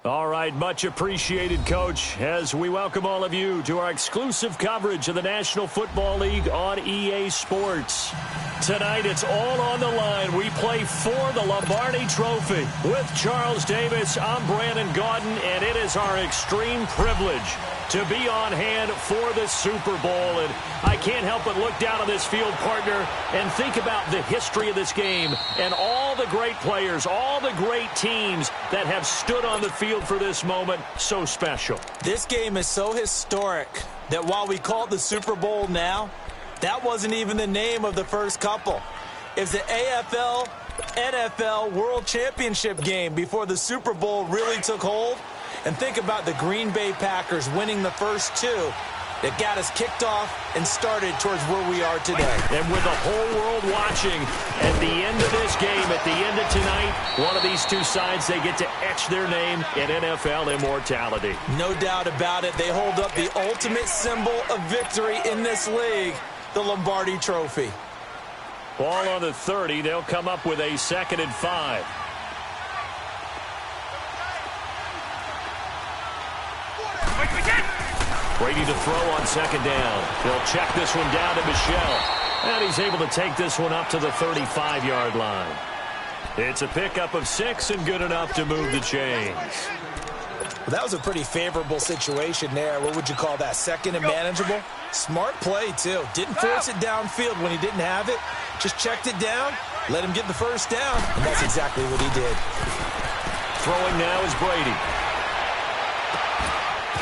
All right, much appreciated, Coach, as we welcome all of you to our exclusive coverage of the National Football League on EA Sports. Tonight, it's all on the line. We play for the Lombardi Trophy. With Charles Davis, I'm Brandon Gaudin, and it is our extreme privilege to be on hand for the Super Bowl. And I can't help but look down on this field, partner, and think about the history of this game and all the great players, all the great teams that have stood on the field for this moment. So special. This game is so historic that while we call it the Super Bowl now, that wasn't even the name of the first couple. It's the AFL, NFL World Championship game before the Super Bowl really took hold. And think about the Green Bay Packers winning the first two that got us kicked off and started towards where we are today. And with the whole world watching, at the end of this game, at the end of tonight, one of these two sides, they get to etch their name in NFL immortality. No doubt about it. They hold up the ultimate symbol of victory in this league, the Lombardi Trophy. Ball on the 30. They'll come up with a 2nd and 5. Brady to throw on 2nd down. He'll check this one down to Michel. And he's able to take this one up to the 35-yard line. It's a pickup of 6 and good enough to move the chains. Well, that was a pretty favorable situation there. What would you call that? 2nd and manageable? Smart play, too. Didn't force it downfield when he didn't have it. Just checked it down, let him get the first down, and that's exactly what he did. Throwing now is Brady.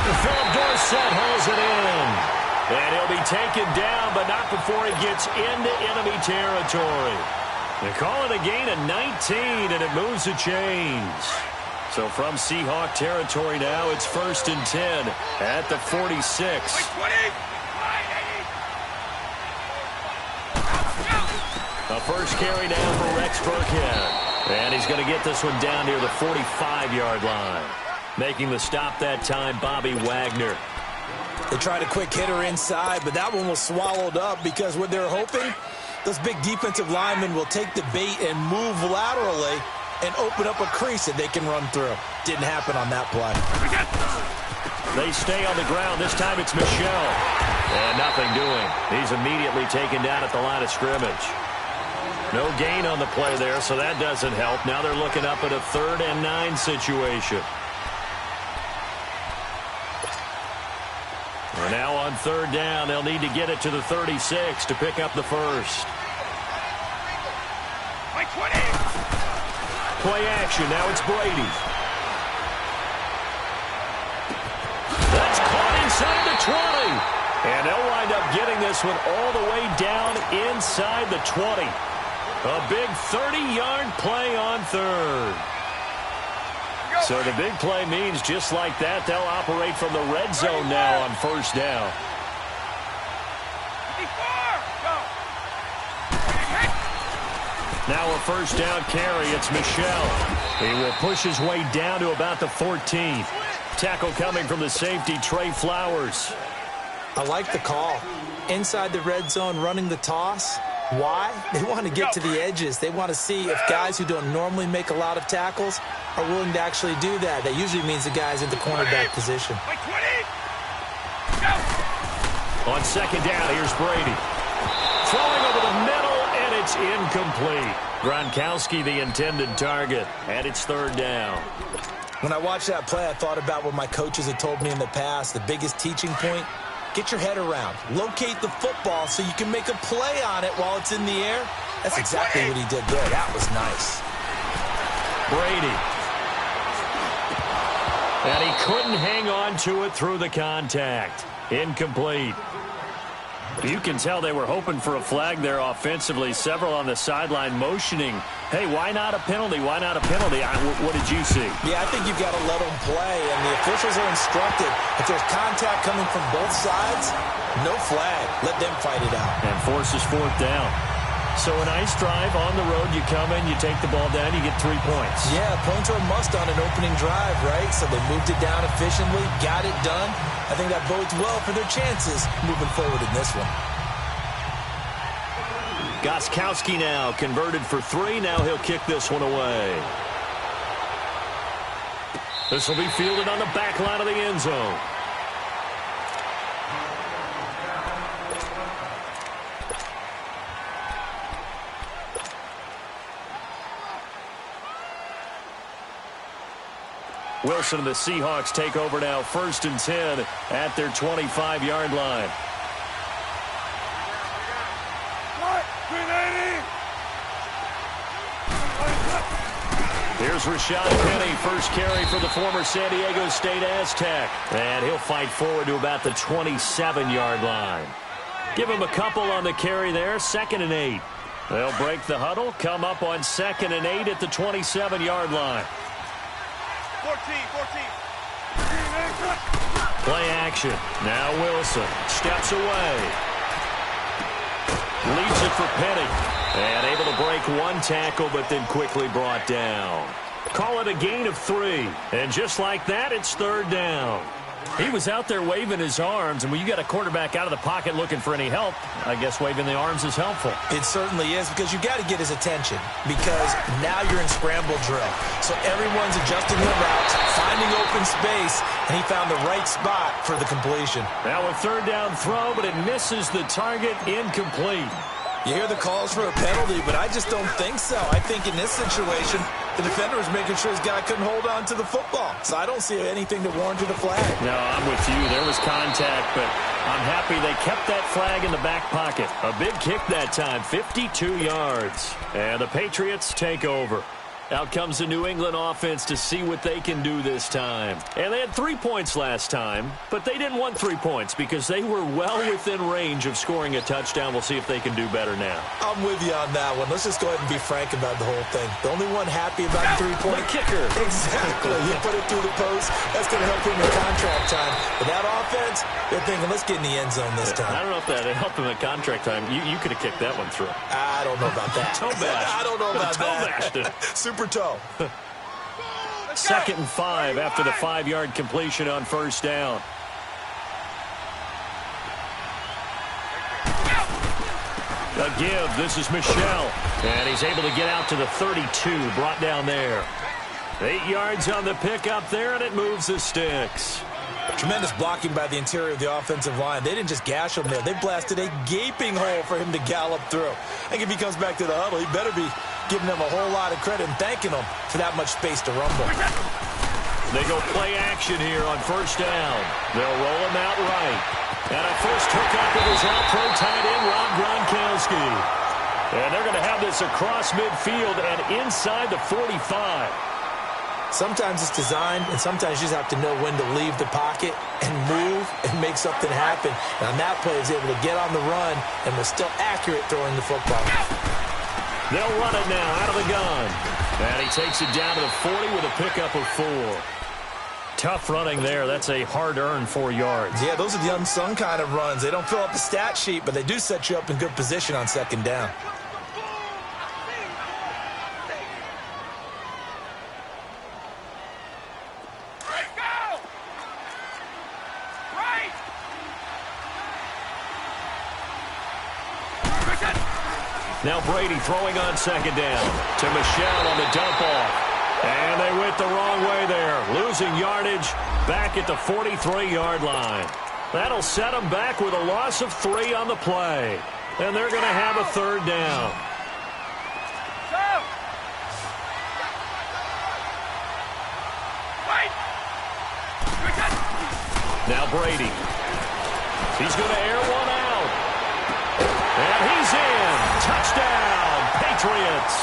Philip Dorsett hauls it in. And he'll be taken down, but not before he gets into enemy territory. They call it a gain of 19, and it moves the chains. So from Seahawk territory now, it's 1st and 10 at the 46. The first carry down for Rex Burkhead. And he's going to get this one down near the 45-yard line. Making the stop that time, Bobby Wagner. They tried a quick hitter inside, but that one was swallowed up because what they're hoping, those big defensive linemen will take the bait and move laterally and open up a crease that they can run through. Didn't happen on that play. They stay on the ground. This time it's Michel. And nothing doing. He's immediately taken down at the line of scrimmage. No gain on the play there, so that doesn't help. Now they're looking up at a 3rd and 9 situation. And now on 3rd down, they'll need to get it to the 36 to pick up the first. Play action. Now it's Brady. That's caught inside the 20. And they'll wind up getting this one all the way down inside the 20. A big 30-yard play on 3rd. So the big play means just like that, they'll operate from the red zone now on 1st down. Now a 1st down carry, it's Michel. He will push his way down to about the 14th. Tackle coming from the safety, Trey Flowers. I like the call. Inside the red zone, running the toss. Why? They want to get to the edges. They want to see if guys who don't normally make a lot of tackles are willing to actually do that. That usually means the guy's in the cornerback position. On 2nd down, here's Brady. Throwing over the middle, and it's incomplete. Gronkowski, the intended target, and it's 3rd down. When I watched that play, I thought about what my coaches had told me in the past. The biggest teaching point, get your head around. Locate the football so you can make a play on it while it's in the air. That's exactly what he did there. That was nice. Brady. And he couldn't hang on to it through the contact. Incomplete. You can tell they were hoping for a flag there offensively. Several on the sideline motioning. Hey, why not a penalty? Why not a penalty? What did you see? Yeah, I think you've got to let them play, and the officials are instructed. If there's contact coming from both sides, no flag. Let them fight it out. And forces 4th down. So a nice drive on the road. You come in, you take the ball down, you get 3 points. Yeah, points are a must on an opening drive, right? So they moved it down efficiently, got it done. I think that bodes well for their chances moving forward in this one. Gostkowski now converted for 3. Now he'll kick this one away. This will be fielded on the back line of the end zone. Wilson and the Seahawks take over now, 1st and 10 at their 25-yard line. Here's Rashad Penny, first carry for the former San Diego State Aztec. And he'll fight forward to about the 27-yard line. Give him a couple on the carry there, 2nd and 8. They'll break the huddle, come up on 2nd and 8 at the 27-yard line. 14. Play action. Now Wilson steps away. Leaves it for Penny. And able to break one tackle, but then quickly brought down. Call it a gain of 3. And just like that, it's 3rd down. He was out there waving his arms, and when you got a quarterback out of the pocket looking for any help, I guess waving the arms is helpful. It certainly is, because you got to get his attention, because now you're in scramble drill. So everyone's adjusting their routes, finding open space, and he found the right spot for the completion. Now a 3rd down throw, but it misses the target, incomplete. You hear the calls for a penalty, but I just don't think so. I think in this situation, the defender was making sure his guy couldn't hold on to the football. So I don't see anything that warranted a flag. No, I'm with you. There was contact, but I'm happy they kept that flag in the back pocket. A big kick that time, 52 yards. And the Patriots take over. Out comes the New England offense to see what they can do this time. And they had 3 points last time, but they didn't want 3 points because they were well within range of scoring a touchdown. We'll see if they can do better now. I'm with you on that one. Let's just go ahead and be frank about the whole thing. The only one happy about the 3-point kicker. Exactly. You put it through the post. That's going to help him in contract time. But that offense, they're thinking, let's get in the end zone this time. I don't know if that helped him at contract time. You could have kicked that one through. I don't know about that. Toe bash. I don't know about that. Super toe. 2nd and 5 after the 5-yard completion on 1st down. A give. This is Michelle. And he's able to get out to the 32. Brought down there. 8 yards on the pickup there, and it moves the sticks. Tremendous blocking by the interior of the offensive line. They didn't just gash him there. They blasted a gaping hole for him to gallop through. I think if he comes back to the huddle, he better be giving them a whole lot of credit and thanking them for that much space to rumble. They go play action here on 1st down. They'll roll him out right. And a first hookup of his all-pro tight end, Rob Gronkowski. And they're going to have this across midfield and inside the 45. Sometimes it's designed, and sometimes you just have to know when to leave the pocket and move and make something happen. And on that play, he's able to get on the run and was still accurate throwing the football. They'll run it now out of the gun. And he takes it down to the 40 with a pickup of 4. Tough running there. That's a hard-earned 4 yards. Yeah, those are the unsung kind of runs. They don't fill up the stat sheet, but they do set you up in good position on 2nd down. Now Brady throwing on 2nd down to Michelle on the dump off. And they went the wrong way there. Losing yardage back at the 43-yard line. That'll set them back with a loss of 3 on the play. And they're going to have a 3rd down. Now Brady. He's going to air one out. And he's in. Touchdown, Patriots.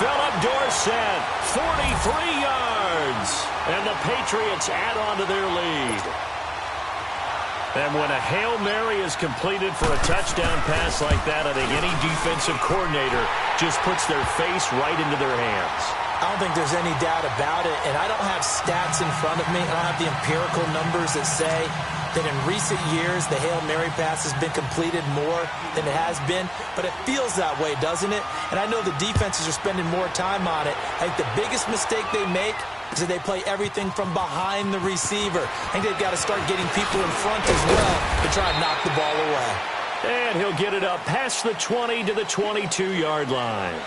Philip Dorsett, 43 yards. And the Patriots add on to their lead. And when a Hail Mary is completed for a touchdown pass like that, I think any defensive coordinator just puts their face right into their hands. I don't think there's any doubt about it, and I don't have stats in front of me. I don't have the empirical numbers that say that in recent years the Hail Mary pass has been completed more than it has been, but it feels that way, doesn't it? And I know the defenses are spending more time on it. I think the biggest mistake they make is that they play everything from behind the receiver. I think they've got to start getting people in front as well to try and knock the ball away. And he'll get it up past the 20 to the 22-yard line.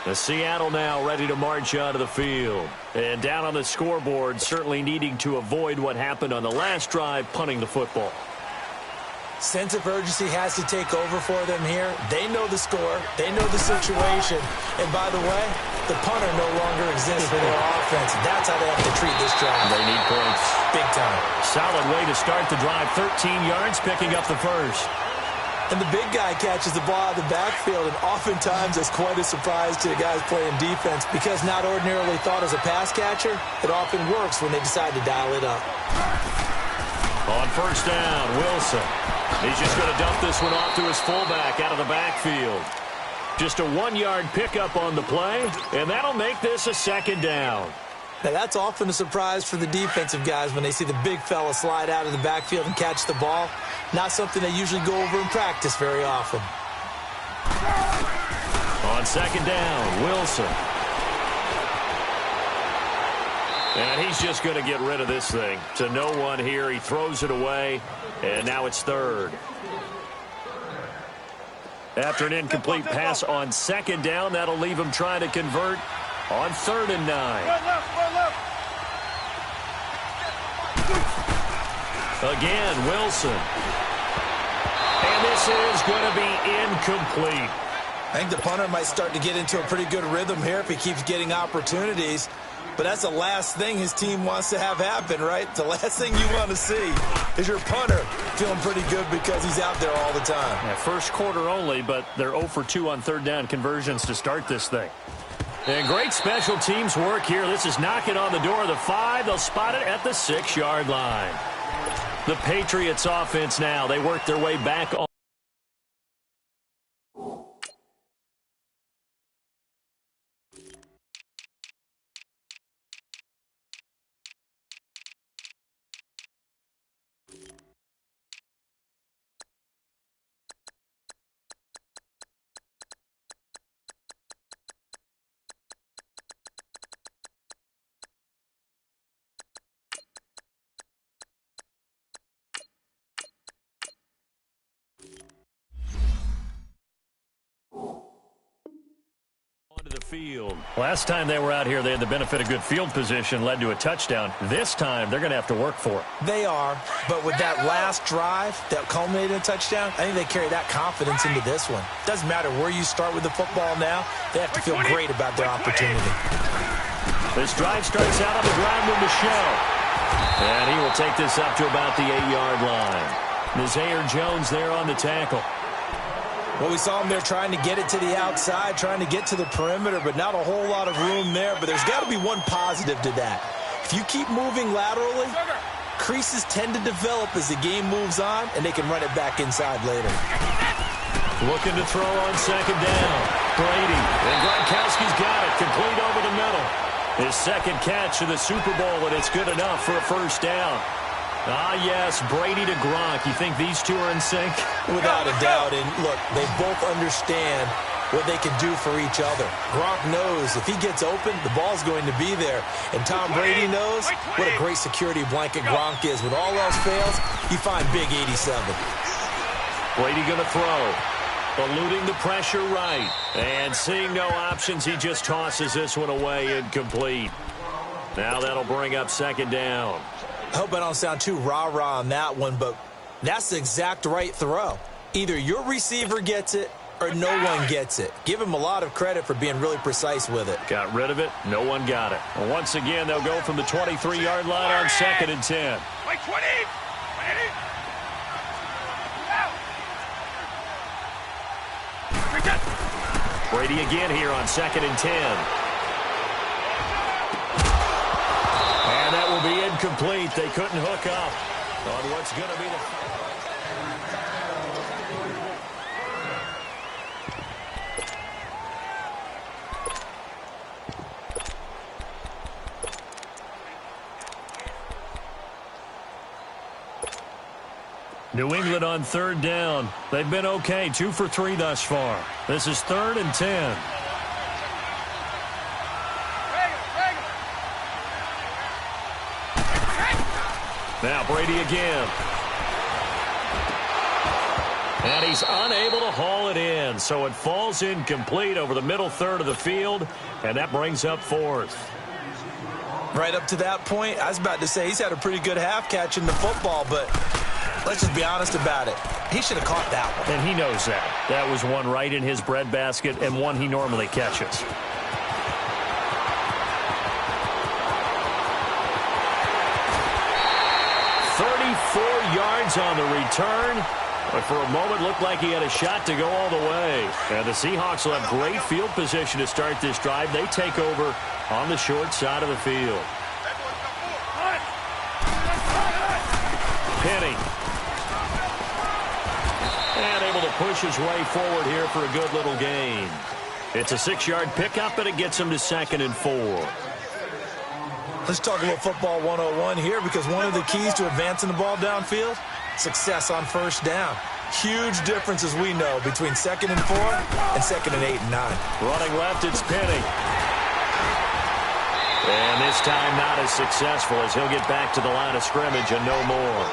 The Seattle now ready to march onto the field. And down on the scoreboard, certainly needing to avoid what happened on the last drive, punting the football. Sense of urgency has to take over for them here. They know the score. They know the situation. And by the way, the punter no longer exists for their offense. That's how they have to treat this drive. They need points. Big time. Solid way to start the drive. 13 yards, picking up the first. And the big guy catches the ball out of the backfield, and oftentimes that's quite a surprise to the guys playing defense because not ordinarily thought as a pass catcher, it often works when they decide to dial it up. On first down, Wilson. He's just going to dump this one off to his fullback out of the backfield. Just a 1-yard pickup on the play, and that'll make this a second down. Now, that's often a surprise for the defensive guys when they see the big fella slide out of the backfield and catch the ball. Not something they usually go over in practice very often. On second down, Wilson. And he's just going to get rid of this thing. To no one here. He throws it away, and now it's third. After an incomplete pass on second down, that'll leave him trying to convert on 3rd and 9. Again, Wilson. And this is going to be incomplete. I think the punter might start to get into a pretty good rhythm here if he keeps getting opportunities. But that's the last thing his team wants to have happen, right? The last thing you want to see is your punter feeling pretty good because he's out there all the time. Yeah, first quarter only, but they're 0 for 2 on 3rd down conversions to start this thing. And great special teams work here. This is knocking on the door of the 5. They'll spot it at the 6-yard line. The Patriots offense now. They work their way back on. Onto the field. Last time they were out here, they had the benefit of good field position, led to a touchdown. This time, they're going to have to work for it. They are, but with that last drive that culminated in a touchdown, I think they carry that confidence into this one. Doesn't matter where you start with the football now, they have to feel great about their opportunity. This drive starts out on the ground with Michelle. And he will take this up to about the 8-yard line. Nazaire Jones there on the tackle. Well, we saw him there trying to get it to the outside, trying to get to the perimeter, but not a whole lot of room there. But there's got to be one positive to that. If you keep moving laterally, creases tend to develop as the game moves on, and they can run it back inside later. Looking to throw on second down. Brady. And Gronkowski's got it. Complete over the middle. His second catch of the Super Bowl, and it's good enough for a first down. Ah, yes, Brady to Gronk. You think these two are in sync? Without a doubt. And look, they both understand what they can do for each other. Gronk knows if he gets open, the ball's going to be there. And Tom Brady knows what a great security blanket Gronk is. When all else fails, you find big 87. Brady going to throw. Eluding the pressure right. And seeing no options, he just tosses this one away incomplete. Now that'll bring up second down. I hope I don't sound too rah-rah on that one, but that's the exact right throw. Either your receiver gets it or no one gets it. Give him a lot of credit for being really precise with it. Got rid of it. No one got it. Well, once again, they'll go from the 23-yard line on 2nd and 10. Wait, 20. Brady again here on 2nd and 10. And that will be incomplete. They couldn't hook up on what's going to be the... New England on 3rd down. They've been okay, 2 for 3 thus far. This is 3rd and 10. Now Brady again. And he's unable to haul it in, so it falls incomplete over the middle third of the field, and that brings up fourth. Right up to that point, I was about to say he's had a pretty good half catching the football, but let's just be honest about it. He should have caught that one. And he knows that. That was one right in his breadbasket and one he normally catches. 34 yards on the return. But for a moment, looked like he had a shot to go all the way. And the Seahawks will have great field position to start this drive. They take over on the short side of the field. Penny. And able to push his way forward here for a good little gain. It's a 6-yard pickup, and it gets him to 2nd and 4. Let's talk about football 101 here, because one of the keys to advancing the ball downfield, success on first down. Huge difference, as we know, between 2nd and 4 and 2nd and 8 and 9. Running left, it's Penny. And this time not as successful, as he'll get back to the line of scrimmage and no more.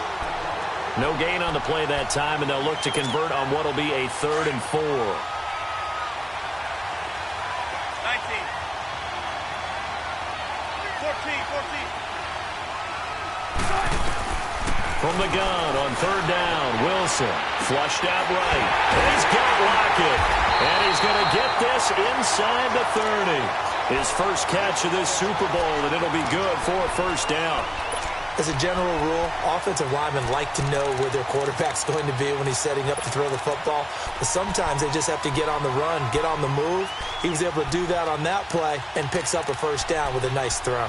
No gain on the play that time, and they'll look to convert on what will be a 3rd and 4. 14. From the gun on 3rd down, Wilson flushed out right. And he's got Lockett. And he's going to get this inside the 30. His first catch of this Super Bowl, and it'll be good for a first down. As a general rule, offensive linemen like to know where their quarterback's going to be when he's setting up to throw the football. But sometimes they just have to get on the run, get on the move. He was able to do that on that play and picks up a first down with a nice throw.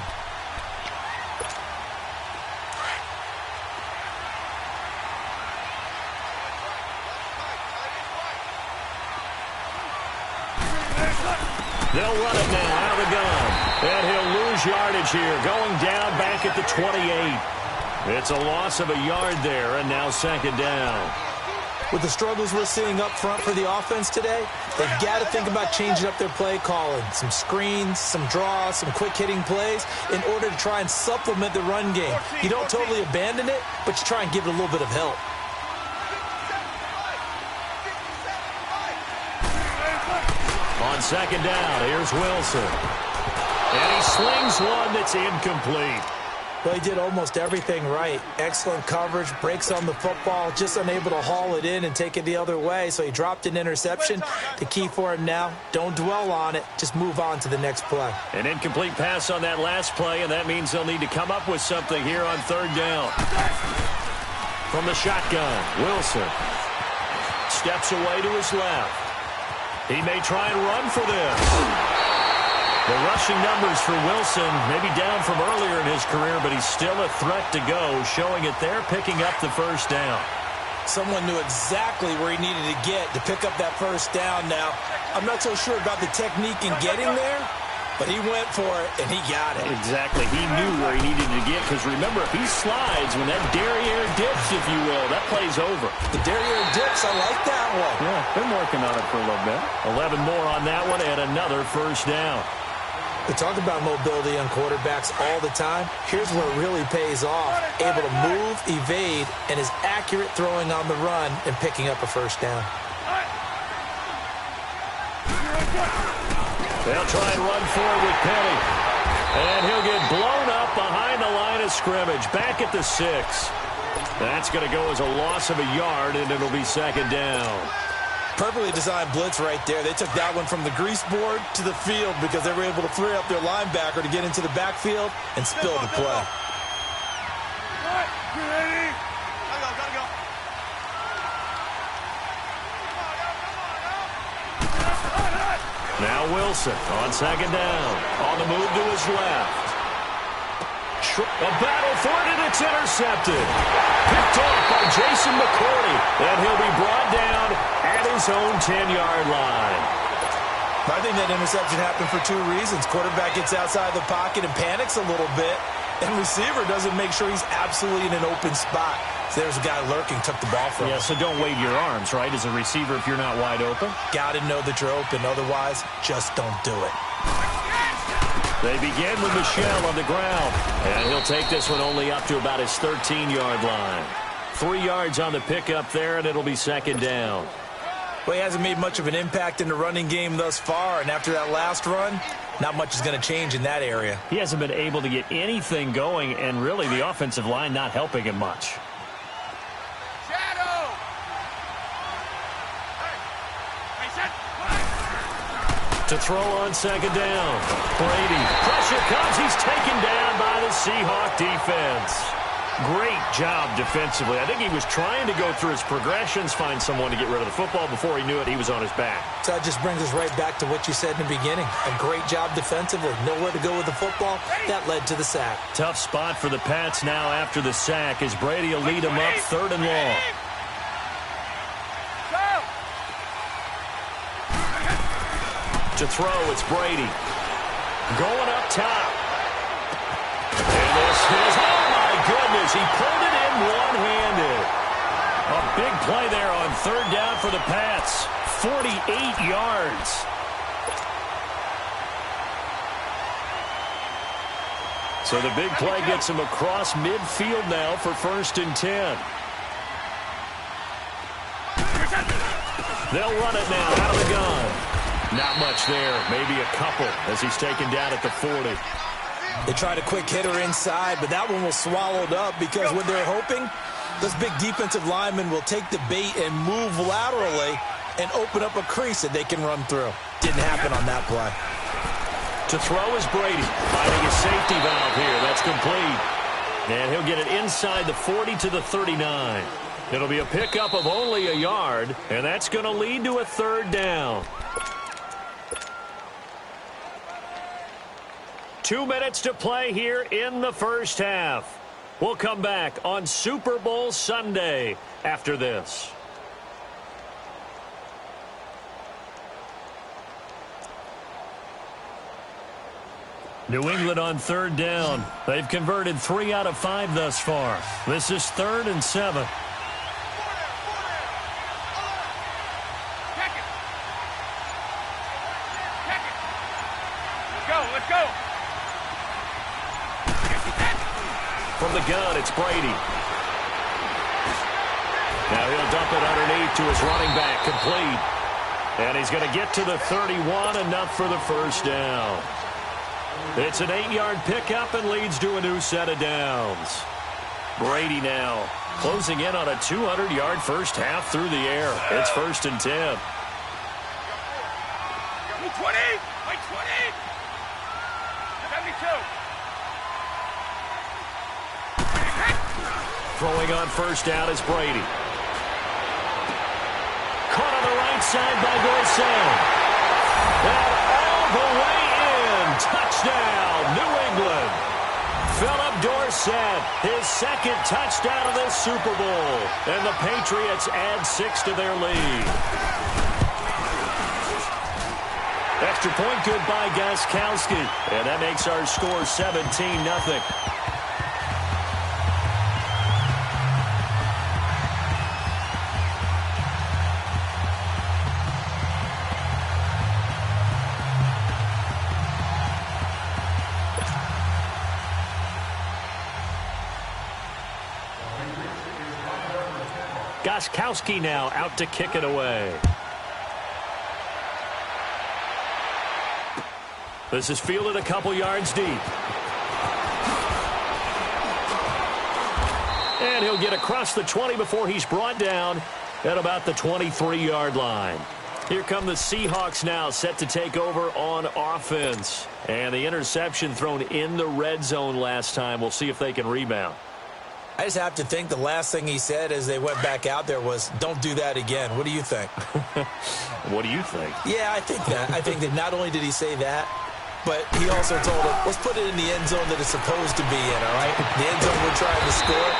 They'll run it now out of the gun. And he'll lose yardage here, going down back at the 28. It's a loss of a yard there, and now 2nd down. With the struggles we're seeing up front for the offense today, they've got to think about changing up their play calling. Some screens, some draws, some quick-hitting plays in order to try and supplement the run game. You don't totally abandon it, but you try and give it a little bit of help. On 2nd down, here's Wilson. And he slings one that's incomplete. Well, he did almost everything right. Excellent coverage, breaks on the football, just unable to haul it in and take it the other way. So he dropped an interception. The key for him now, don't dwell on it. Just move on to the next play. An incomplete pass on that last play, and that means they'll need to come up with something here on 3rd down. From the shotgun, Wilson steps away to his left. He may try and run for this. The rushing numbers for Wilson maybe down from earlier in his career, but he's still a threat to go, showing it there, picking up the first down. Someone knew exactly where he needed to get to pick up that first down now. I'm not so sure about the technique in getting there, but he went for it, and he got it. Exactly. He knew where he needed to get, because remember, if he slides, when that derriere dips, if you will, that play's over. The derriere dips, I like that one. Yeah, been working on it for a little bit. 11 more on that one, and another first down. We talk about mobility on quarterbacks all the time. Here's where it really pays off. Able to move, evade, and is accurate throwing on the run and picking up a first down. They'll try and run forward with Penny. And he'll get blown up behind the line of scrimmage, back at the 6. That's going to go as a loss of a yard, and it'll be 2nd down. Perfectly designed blitz right there. They took that one from the grease board to the field because they were able to free up their linebacker to get into the backfield and spill the play. Now Wilson on 2nd down. On the move to his left. A battle for it, and it's intercepted. Picked off by Jason McCourty. And he'll be brought down at his own 10-yard line. I think that interception happened for 2 reasons. Quarterback gets outside the pocket and panics a little bit. And receiver doesn't make sure he's absolutely in an open spot. So there's a guy lurking, took the ball from him. Yeah, so don't wave your arms, right, as a receiver if you're not wide open. Got to know that you're open. Otherwise, just don't do it. They begin with Michel on the ground. And he'll take this one only up to about his 13-yard line. 3 yards on the pickup there, and it'll be second down. Well, he hasn't made much of an impact in the running game thus far, and after that last run, not much is going to change in that area. He hasn't been able to get anything going, and really the offensive line not helping him much. Shadow. Hey, set. To throw on second down. Brady. Pressure comes. He's taken down by the Seahawk defense. Great job defensively. I think he was trying to go through his progressions, find someone to get rid of the football. Before he knew it, he was on his back. So that just brings us right back to what you said in the beginning. A great job defensively. Nowhere to go with the football. That led to the sack. Tough spot for the Pats now after the sack as Brady will lead him up 3rd and long. To throw, it's Brady. Going up top. And this is, oh my goodness, he pulled it in one-handed. A big play there on 3rd down for the Pats. 48 yards. So the big play gets him across midfield now for 1st and 10. They'll run it now out of the gun. Not much there, maybe a couple as he's taken down at the 40. They tried a quick hitter inside, but that one was swallowed up because what they're hoping, this big defensive lineman will take the bait and move laterally and open up a crease that they can run through. Didn't happen on that play. To throw is Brady, finding a safety valve here. That's complete. And he'll get it inside the 40 to the 39. It'll be a pickup of only a yard, and that's going to lead to a 3rd down. 2 minutes to play here in the first half. We'll come back on Super Bowl Sunday after this. New England on 3rd down. They've converted 3 out of 5 thus far. This is 3rd and 7. Let's go. From the gun, it's Brady. Now he'll dump it underneath to his running back, complete. And he's going to get to the 31, enough for the 1st down. It's an 8-yard pickup and leads to a new set of downs. Brady now closing in on a 200-yard first half through the air. It's 1st and 10. 20. Wait, 20. 72. Throwing on 1st down is Brady. Caught on the right side by Dorsett. And all the way in. Touchdown, New England. Philip Dorsett, his 2nd touchdown of this Super Bowl. And the Patriots add 6 to their lead. Extra point good by Gostkowski. And that makes our score 17-0. Gostkowski now out to kick it away. This is fielded a couple yards deep. And he'll get across the 20 before he's brought down at about the 23-yard line. Here come the Seahawks now, set to take over on offense. And the interception thrown in the red zone last time. We'll see if they can rebound. I just have to think the last thing he said as they went back out there was, don't do that again. What do you think? What do you think? Yeah, I think that. I think that not only did he say that, but he also told him, let's put it in the end zone that it's supposed to be in, all right? The end zone we're trying to score.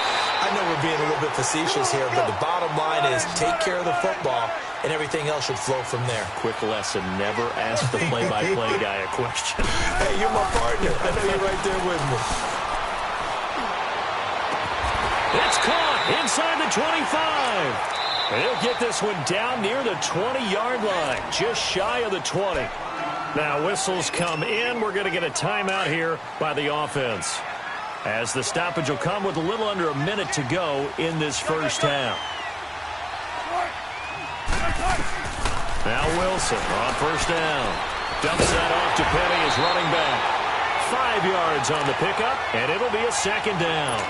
I know we're being a little bit facetious here, but the bottom line is take care of the football, and everything else should flow from there. Quick lesson, never ask the play-by-play guy a question. Hey, you're my partner. I know you're right there with me. It's caught inside the 25. And he'll get this one down near the 20-yard line, just shy of the 20. Now whistles come in. We're going to get a timeout here by the offense. as the stoppage will come with a little under a minute to go in this first half. Now Wilson on first down. Dumps that off to Penny as running back. 5 yards on the pickup, and it'll be a second down.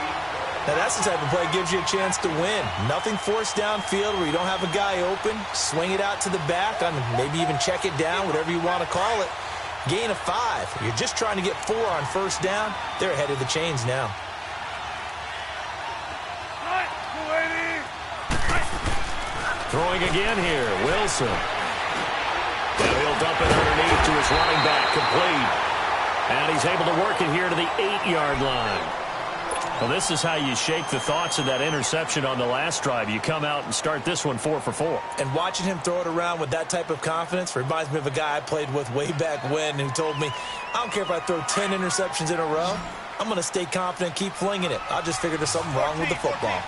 Now that's the type of play that gives you a chance to win. Nothing forced downfield where you don't have a guy open. Swing it out to the back, maybe even check it down, whatever you want to call it. Gain of 5. You're just trying to get 4 on first down. They're ahead of the chains now. Throwing again here, Wilson. Now he'll dump it underneath to his running back, complete. And he's able to work it here to the 8-yard line. Well, this is how you shake the thoughts of that interception on the last drive. You come out and start this one 4 for 4. And watching him throw it around with that type of confidence reminds me of a guy I played with way back when who told me, I don't care if I throw 10 interceptions in a row. I'm going to stay confident, keep flinging it. I just figured there's something wrong with the football.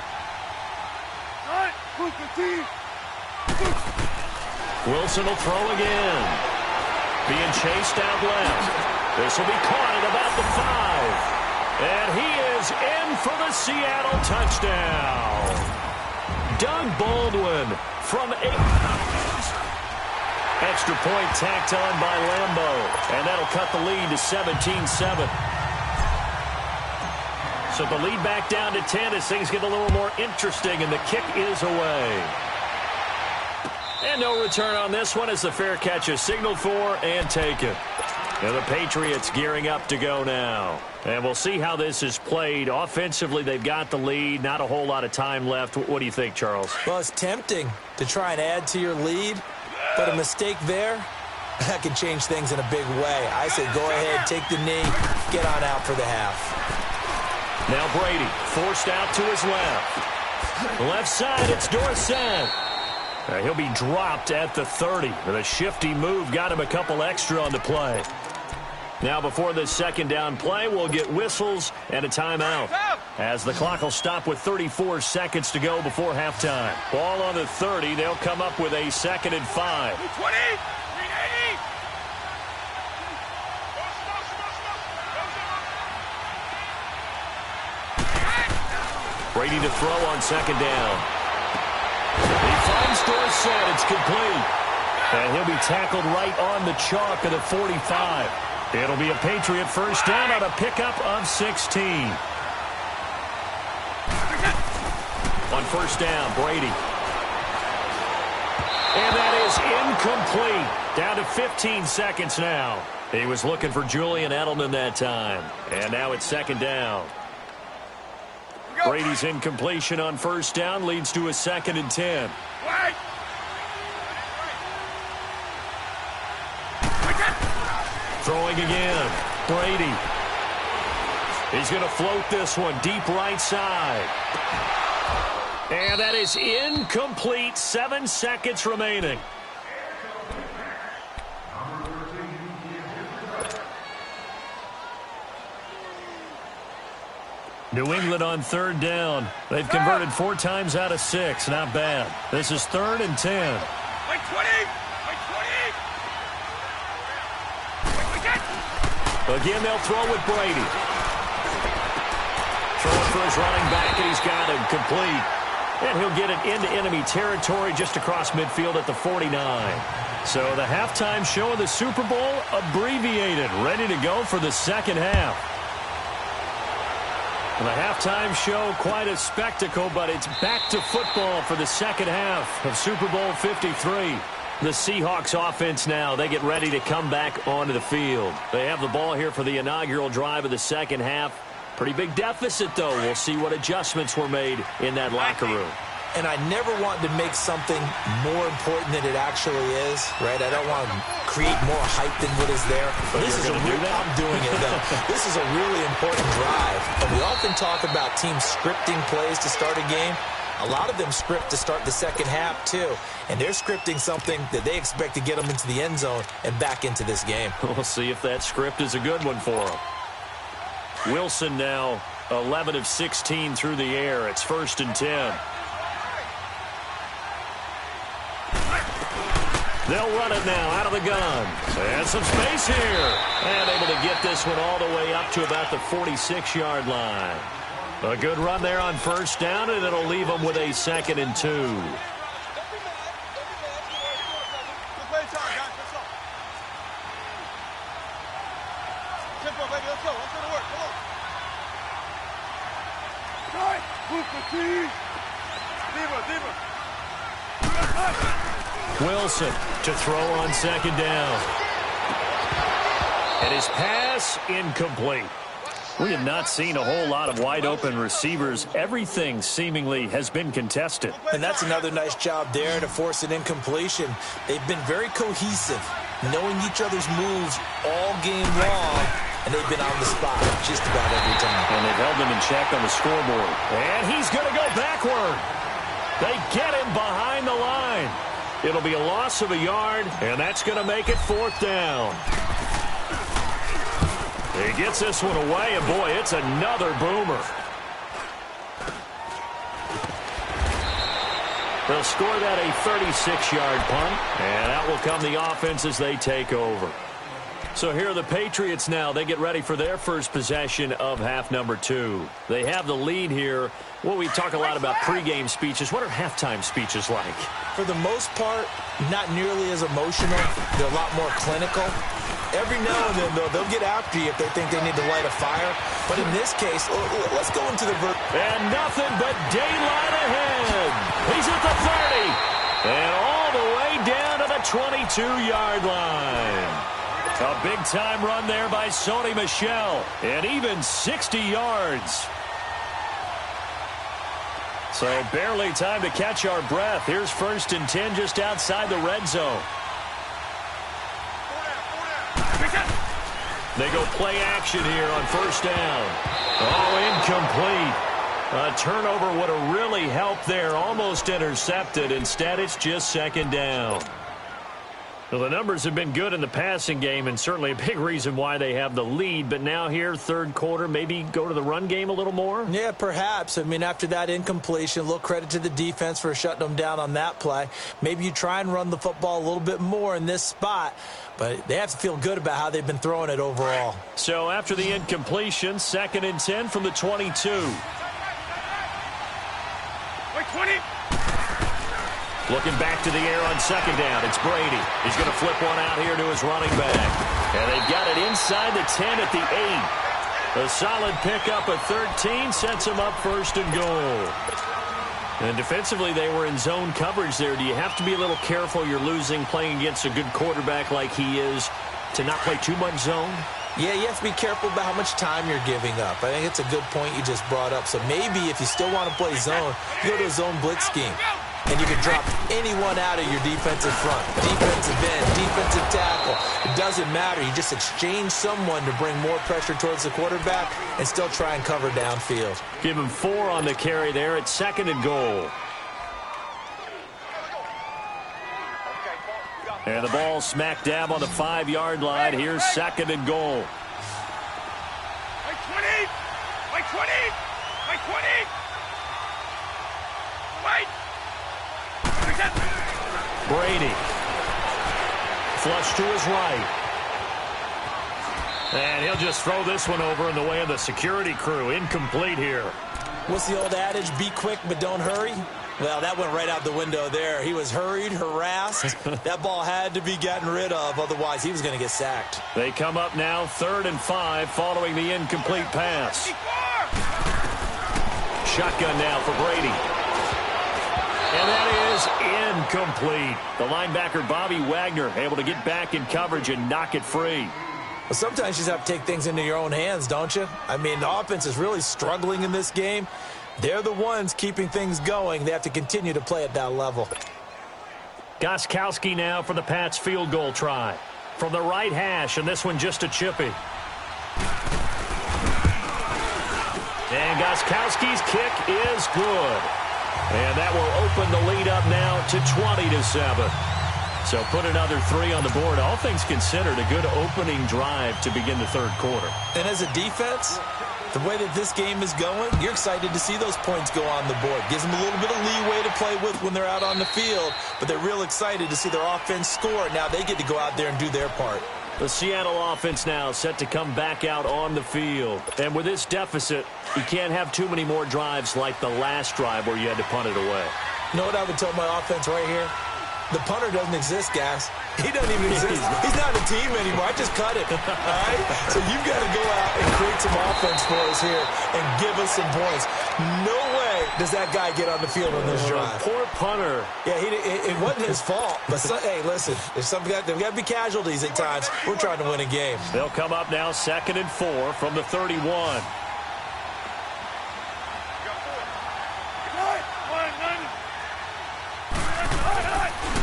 Wilson will throw again. Being chased out left. This will be caught at about the 5. And he is in for the Seattle touchdown. Doug Baldwin from 8. Extra point tacked on by Lambeau. And that'll cut the lead to 17-7. So the lead back down to 10 as things get a little more interesting, and the kick is away. And no return on this one as the fair catch is signaled for and taken. Now the Patriots gearing up to go now. And we'll see how this is played. Offensively, they've got the lead. Not a whole lot of time left. What do you think, Charles? Well, it's tempting to try and add to your lead, but a mistake there, that can change things in a big way. I say go ahead, take the knee, get on out for the half. Now Brady forced out to his left. Left side, it's Dorsett. He'll be dropped at the 30. The shifty move got him a couple extra on the play. Now before this second down play, we'll get whistles and a timeout, as the clock will stop with 34 seconds to go before halftime. Ball on the 30. They'll come up with a 2nd and 5. 20, 380. Brady to throw on second down. He finds Dorsett. It's complete. And he'll be tackled right on the chalk of the 45. It'll be a Patriot first down on a pickup of 16. On first down, Brady. And that is incomplete. Down to 15 seconds now. He was looking for Julian Edelman that time. And now it's second down. Brady's incompletion on first down leads to a 2nd and 10. Throwing again. Brady. He's going to float this one deep right side. And that is incomplete. 7 seconds remaining. New England on third down. They've converted 4 times out of 6. Not bad. This is 3rd and 10. Like 20. Again, they'll throw with Brady. Throwing for his running back, and he's got him complete. And he'll get it into enemy territory just across midfield at the 49. So the halftime show of the Super Bowl abbreviated, ready to go for the second half. The halftime show, quite a spectacle, but it's back to football for the second half of Super Bowl 53. The Seahawks offense now, they get ready to come back onto the field. They have the ball here for the inaugural drive of the second half. Pretty big deficit, though. We'll see what adjustments were made in that locker room. And I never want to make something more important than it actually is, right? I don't want to create more hype than what is there. But this is I'm doing it, though. This is a really important drive. And we often talk about teams scripting plays to start a game. A lot of them script to start the second half, too. And they're scripting something that they expect to get them into the end zone and back into this game. We'll see if that script is a good one for them. Wilson now 11 of 16 through the air. It's 1st and 10. They'll run it now out of the gun. And some space here. And able to get this one all the way up to about the 46-yard line. A good run there on first down, and it'll leave them with a 2nd and 2. Wilson to throw on 2nd down. And his pass incomplete. We have not seen a whole lot of wide-open receivers. Everything seemingly has been contested. And that's another nice job there to force an incompletion. They've been very cohesive, knowing each other's moves all game long, and they've been on the spot just about every time. And they've held them in check on the scoreboard. And he's going to go backward. They get him behind the line. It'll be a loss of a yard, and that's going to make it 4th down. He gets this one away, and boy, it's another boomer. They'll score that a 36-yard punt, and out will come the offense as they take over. So here are the Patriots now. They get ready for their first possession of half number 2. They have the lead here. Well, we talk a lot about pregame speeches. What are halftime speeches like? For the most part, not nearly as emotional. They're a lot more clinical. Every now and then, though, they'll get after you if they think they need to light a fire. But in this case, let's go into the and nothing but daylight ahead. He's at the 30. And all the way down to the 22-yard line. A big-time run there by Sony Michel. And even 60 yards. So barely time to catch our breath. Here's 1st and 10 just outside the red zone. They go play action here on 1st down. Oh, incomplete. A turnover would have really helped there. Almost intercepted. Instead, it's just 2nd down. Well, the numbers have been good in the passing game, and certainly a big reason why they have the lead. But now here, 3rd quarter, maybe go to the run game a little more? Yeah, perhaps. I mean, after that incompletion, a little credit to the defense for shutting them down on that play. Maybe you try and run the football a little bit more in this spot, but they have to feel good about how they've been throwing it overall. So after the incompletion, 2nd and 10 from the 22. Wait, 20. Looking back to the air on 2nd down. It's Brady. He's going to flip one out here to his running back. And they've got it inside the 10 at the 8. A solid pickup of 13 sets them up 1st and goal. And defensively, they were in zone coverage there. Do you have to be a little careful? You're losing playing against a good quarterback like he is to not play too much zone? Yeah, you have to be careful about how much time you're giving up. I think it's a good point you just brought up. So maybe if you still want to play zone, you go to a zone blitz scheme. And you can drop anyone out of your defensive front, defensive end, defensive tackle. It doesn't matter. You just exchange someone to bring more pressure towards the quarterback and still try and cover downfield. Give him 4 on the carry there at 2nd and goal. And the ball smack dab on the 5-yard line. Here's 2nd and goal. Like 20. Like 20. Like 20. Wait. Brady. Flush to his right. And he'll just throw this one over in the way of the security crew. Incomplete here. What's the old adage? Be quick, but don't hurry. Well, that went right out the window there. He was hurried, harassed. That ball had to be gotten rid of. Otherwise, he was going to get sacked. They come up now 3rd and 5 following the incomplete pass. Shotgun now for Brady. And that is incomplete. The linebacker, Bobby Wagner, able to get back in coverage and knock it free. Well, sometimes you just have to take things into your own hands, don't you? I mean, the offense is really struggling in this game. They're the ones keeping things going. They have to continue to play at that level. Gostkowski now for the Pats field goal try. From the right hash, and this one just a chippy. And Gostkowski's kick is good. And that will open the lead up now to 20-7. So put another 3 on the board. All things considered, a good opening drive to begin the third quarter. And as a defense, the way that this game is going, you're excited to see those points go on the board. Gives them a little bit of leeway to play with when they're out on the field, but they're real excited to see their offense score. Now they get to go out there and do their part. The Seattle offense now set to come back out on the field. And with this deficit, you can't have too many more drives like the last drive where you had to punt it away. You know what I would tell my offense right here? The punter doesn't exist, guys. He doesn't even exist. He's not a team anymore. I just cut it. All right? So you've got to go out and create some offense for us here and give us some points. No way does that guy get on the field on this drive. Poor punter. Yeah, it wasn't his fault. But, hey, listen, there's got to be casualties at times. We're trying to win a game. They'll come up now 2nd and 4 from the 31.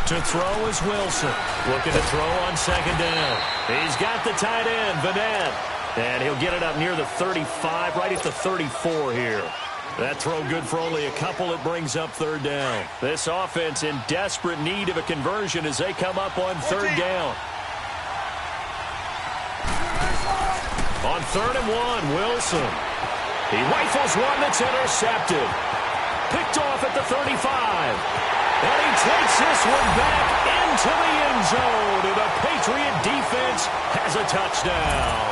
To throw is Wilson. Looking to throw on 2nd down. He's got the tight end, Vanette. And he'll get it up near the 35, right at the 34 here. That throw good for only a couple. It brings up 3rd down. This offense in desperate need of a conversion as they come up on 3rd down. On 3rd and 1, Wilson. He rifles one that's intercepted. Picked off at the 35. And he takes this one back into the end zone. And the Patriot defense has a touchdown.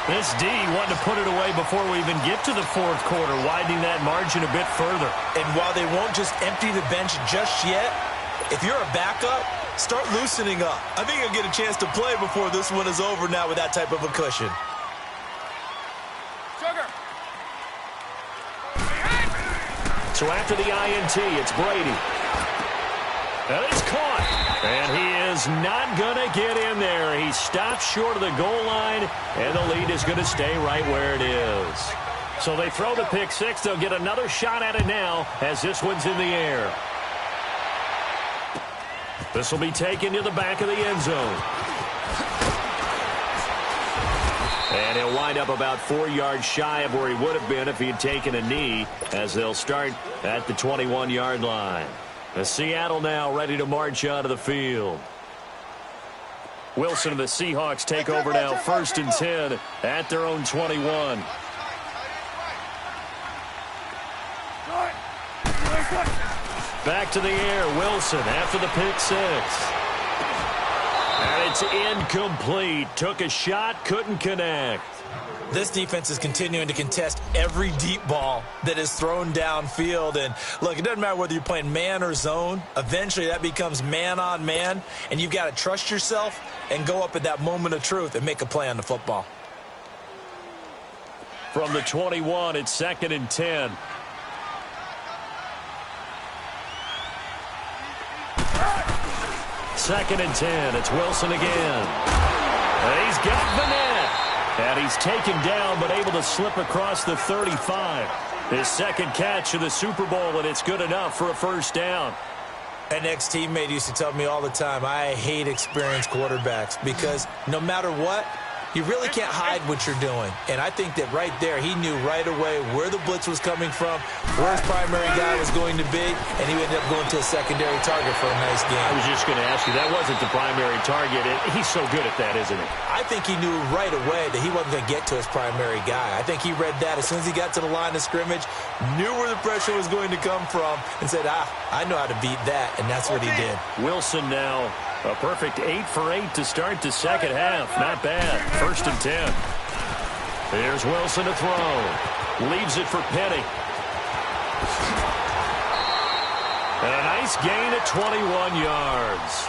This D wanted to put it away before we even get to the 4th quarter, widening that margin a bit further. And while they won't just empty the bench just yet, if you're a backup, start loosening up. I think you'll get a chance to play before this one is over now with that type of a cushion. So after the INT, it's Brady. And it's caught. And he is not going to get in there. He stops short of the goal line, and the lead is going to stay right where it is. So they throw the pick 6. They'll get another shot at it now as this one's in the air. This will be taken to the back of the end zone. And he'll wind up about 4 yards shy of where he would have been if he had taken a knee, as they'll start at the 21-yard line. The Seattle now ready to march out of the field. Wilson and the Seahawks take over now 1st and 10 at their own 21. Back to the air, Wilson after the pick 6. And it's incomplete. Took a shot, couldn't connect. This defense is continuing to contest every deep ball that is thrown downfield. And, look, it doesn't matter whether you're playing man or zone. Eventually that becomes man-on-man, and you've got to trust yourself and go up at that moment of truth and make a play on the football. From the 21, it's 2nd and 10. Second and 10. It's Wilson again. And he's got Vanette. And he's taken down but able to slip across the 35. His 2nd catch of the Super Bowl, and it's good enough for a 1st down. An ex-teammate used to tell me all the time, I hate experienced quarterbacks because no matter what, you really can't hide what you're doing. And I think that right there, he knew right away where the blitz was coming from, where his primary guy was going to be, and he ended up going to a secondary target for a nice game. I was just going to ask you, that wasn't the primary target. He's so good at that, isn't he? I think he knew right away that he wasn't going to get to his primary guy. I think he read that as soon as he got to the line of scrimmage, knew where the pressure was going to come from, and said, I know how to beat that, and that's what he did. Wilson now a perfect 8 for 8 to start the 2nd half. Not bad. 1st and 10. Here's Wilson to throw. Leaves it for Penny. And a nice gain at 21 yards.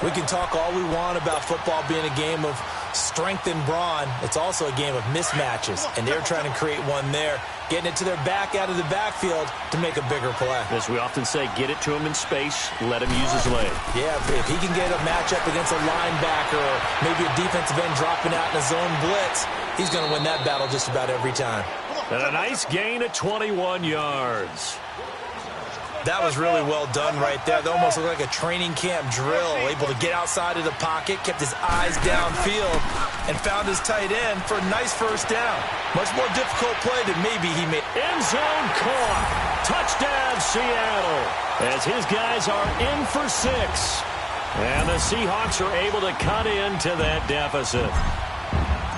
We can talk all we want about football being a game of strength and brawn. It's also a game of mismatches, and they're trying to create one there, getting it to their back out of the backfield to make a bigger play. As we often say, get it to him in space, let him use his leg. Yeah, if he can get a matchup against a linebacker or maybe a defensive end dropping out in a zone blitz, he's going to win that battle just about every time. And a nice gain at 21 yards. That was really well done right there. That almost looked like a training camp drill. Able to get outside of the pocket, kept his eyes downfield, and found his tight end for a nice 1st down. Much more difficult play than maybe he made. End zone caught. Touchdown, Seattle. as his guys are in for 6. And the Seahawks are able to cut into that deficit.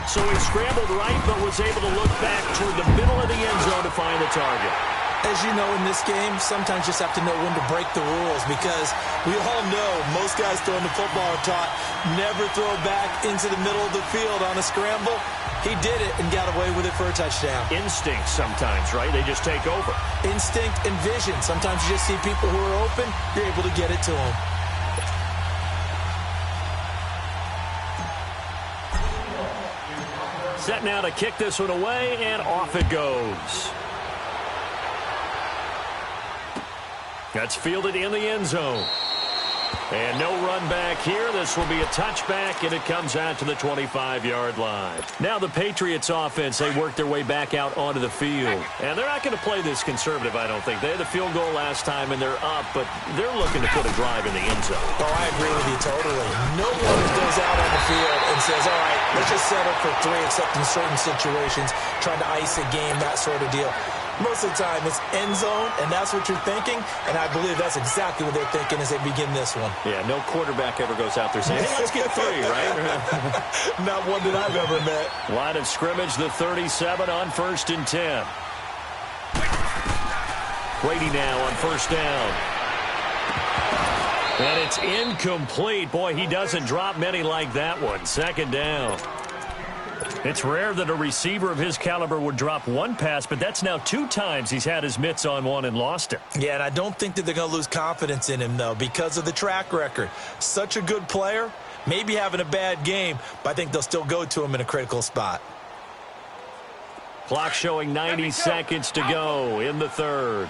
So he scrambled right, but was able to look back toward the middle of the end zone to find the target. As you know, in this game, sometimes you just have to know when to break the rules, because we all know most guys throwing the football are taught never throw back into the middle of the field on a scramble. He did it and got away with it for a touchdown. Instinct sometimes, right? They just take over. Instinct and vision. Sometimes you just see people who are open, you're able to get it to them. Set now to kick this one away, and off it goes. That's fielded in the end zone. And no run back here. This will be a touchback, and it comes out to the 25-yard line. Now the Patriots offense, they work their way back out onto the field. And they're not going to play this conservative, I don't think. They had the field goal last time, and they're up, but they're looking to put a drive in the end zone. Oh, I agree with you totally. No one goes out on the field and says, all right, let's just settle for 3, except in certain situations, trying to ice a game, that sort of deal. Most of the time, it's end zone, and that's what you're thinking, and I believe that's exactly what they're thinking as they begin this one. Yeah, no quarterback ever goes out there saying, hey, let's get 3, right? Not one that I've ever met. Line of scrimmage, the 37 on 1st and 10. Brady now on 1st down. And it's incomplete. Boy, he doesn't drop many like that one. 2nd down. It's rare that a receiver of his caliber would drop one pass, but that's now 2 times he's had his mitts on one and lost it. Yeah, and I don't think that they're going to lose confidence in him, though, because of the track record. Such a good player, maybe having a bad game, but I think they'll still go to him in a critical spot. Clock showing 90 seconds to go in the 3rd.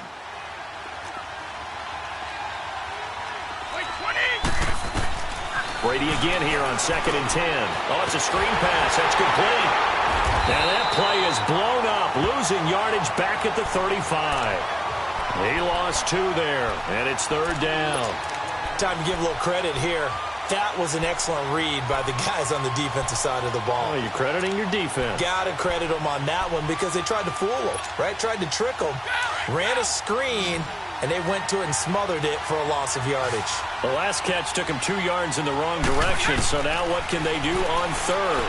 Brady again here on 2nd and 10. Oh, it's a screen pass. That's complete. And that play is blown up, losing yardage back at the 35. He lost 2 there, and it's 3rd down. Time to give a little credit here. That was an excellent read by the guys on the defensive side of the ball. Oh, you're crediting your defense. Got to credit them on that one because they tried to fool him, right? Tried to trick him. Ran a screen, and they went to it and smothered it for a loss of yardage. The last catch took him 2 yards in the wrong direction, so now what can they do on 3rd?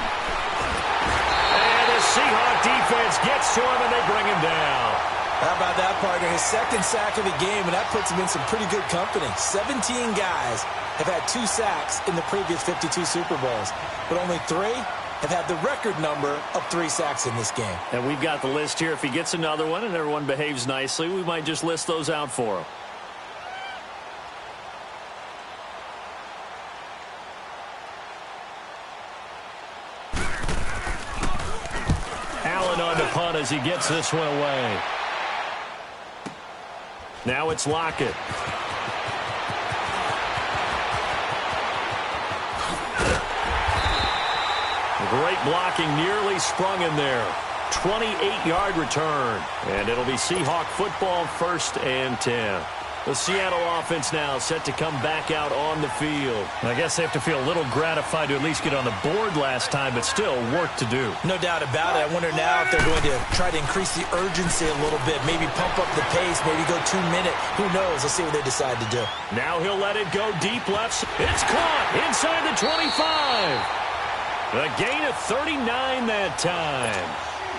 And the Seahawk defense gets to him, and they bring him down. How about that, partner? His 2nd sack of the game, and that puts him in some pretty good company. 17 guys have had 2 sacks in the previous 52 Super Bowls, but only 3 have had the record number of 3 sacks in this game. And we've got the list here. If he gets another one and everyone behaves nicely, we might just list those out for him. Allen on the punt as he gets this one away. Now it's Lockett. Great blocking, nearly sprung in there. 28-yard return. And it'll be Seahawk football, 1st and 10. The Seattle offense now set to come back out on the field. I guess they have to feel a little gratified to at least get on the board last time, but still work to do. No doubt about it. I wonder now if they're going to try to increase the urgency a little bit, maybe pump up the pace, maybe go 2-minute. Who knows? Let's see what they decide to do. Now he'll let it go deep left. It's caught inside the 25. A gain of 39 that time.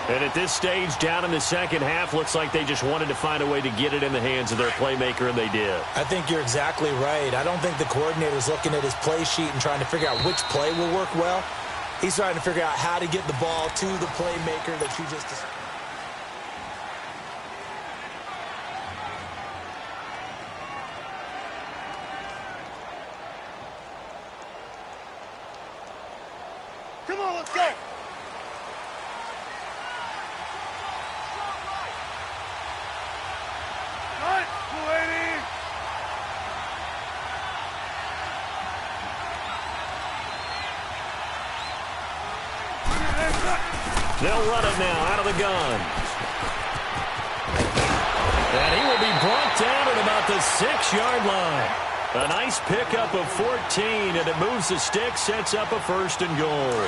And at this stage, down in the second half, looks like they just wanted to find a way to get it in the hands of their playmaker, and they did. I think you're exactly right. I don't think the coordinator's looking at his play sheet and trying to figure out which play will work well. He's trying to figure out how to get the ball to the playmaker that you just described. Come on, let's go. They'll run it now out of the gun. And he will be brought down at about the 6-yard line. A nice pickup of 14, and it moves the stick, sets up a 1st and goal.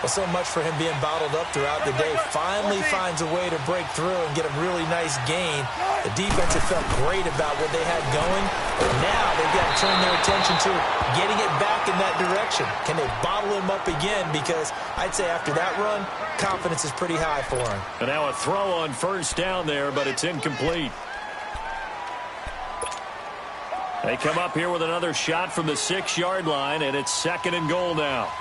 Well, so much for him being bottled up throughout the day. Finally finds a way to break through and get a really nice gain. The defense had felt great about what they had going, but now they've got to turn their attention to getting it back in that direction. Can they bottle him up again? Because I'd say after that run, confidence is pretty high for him. And now a throw on first down there, but it's incomplete. They come up here with another shot from the 6-yard line, and it's 2nd and goal now.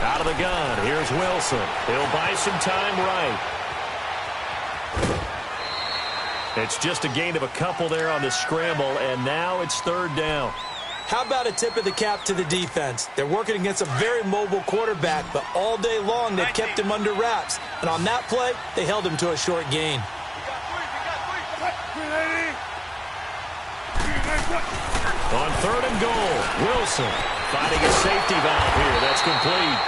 Out of the gun, here's Wilson. He'll buy some time right. It's just a gain of a couple there on the scramble, and now it's 3rd down. How about a tip of the cap to the defense? They're working against a very mobile quarterback, but all day long they've kept him under wraps. And on that play, they held him to a short gain. On 3rd and goal, Wilson finding a safety valve here. That's complete.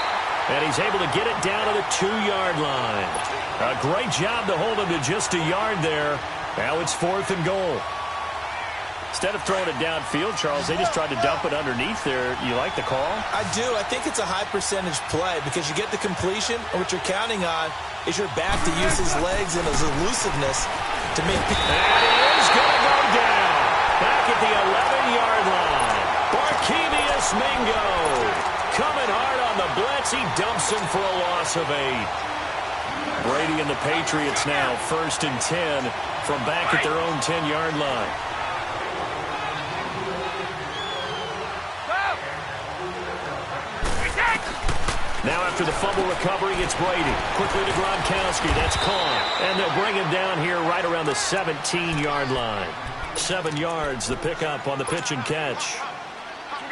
And he's able to get it down to the 2-yard line. A great job to hold him to just a yard there. Now it's 4th and goal. Instead of throwing it downfield, Charles, they just tried to dump it underneath there. You like the call? I do. I think it's a high percentage play because you get the completion, and what you're counting on is your back to use his legs and his elusiveness to make the... And he is going to go down. Back at the 11-yard line. Barkevius Mingo coming hard on the blitz. He dumps him for a loss of 8. Brady and the Patriots now 1st and 10 from back at their own 10-yard line. Now after the fumble recovery, it's Brady. Quickly to Gronkowski. That's caught. And they'll bring him down here right around the 17-yard line. 7 yards, the pickup on the pitch and catch.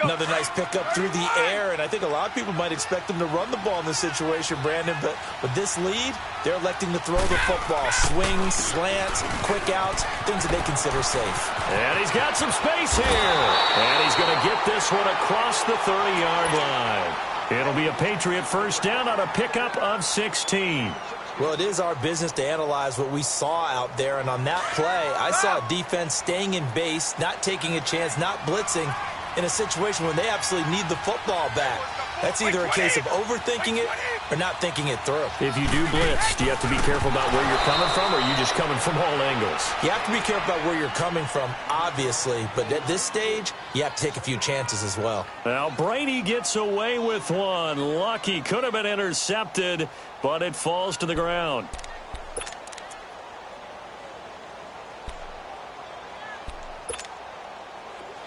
Another nice pickup through the air, and I think a lot of people might expect them to run the ball in this situation, Brandon, but with this lead, they're electing to throw the football. Swings, slants, quick outs, things that they consider safe. And he's got some space here. And he's going to get this one across the 30-yard line. It'll be a Patriot first down on a pickup of 16. Well, it is our business to analyze what we saw out there, and on that play, I saw a defense staying in base, not taking a chance, not blitzing, in a situation when they absolutely need the football back. That's either a case of overthinking it or not thinking it through. If you do blitz, do you have to be careful about where you're coming from, or are you just coming from all angles? You have to be careful about where you're coming from, obviously, but at this stage, you have to take a few chances as well. Now, Brady gets away with one. Lucky, could have been intercepted, but it falls to the ground.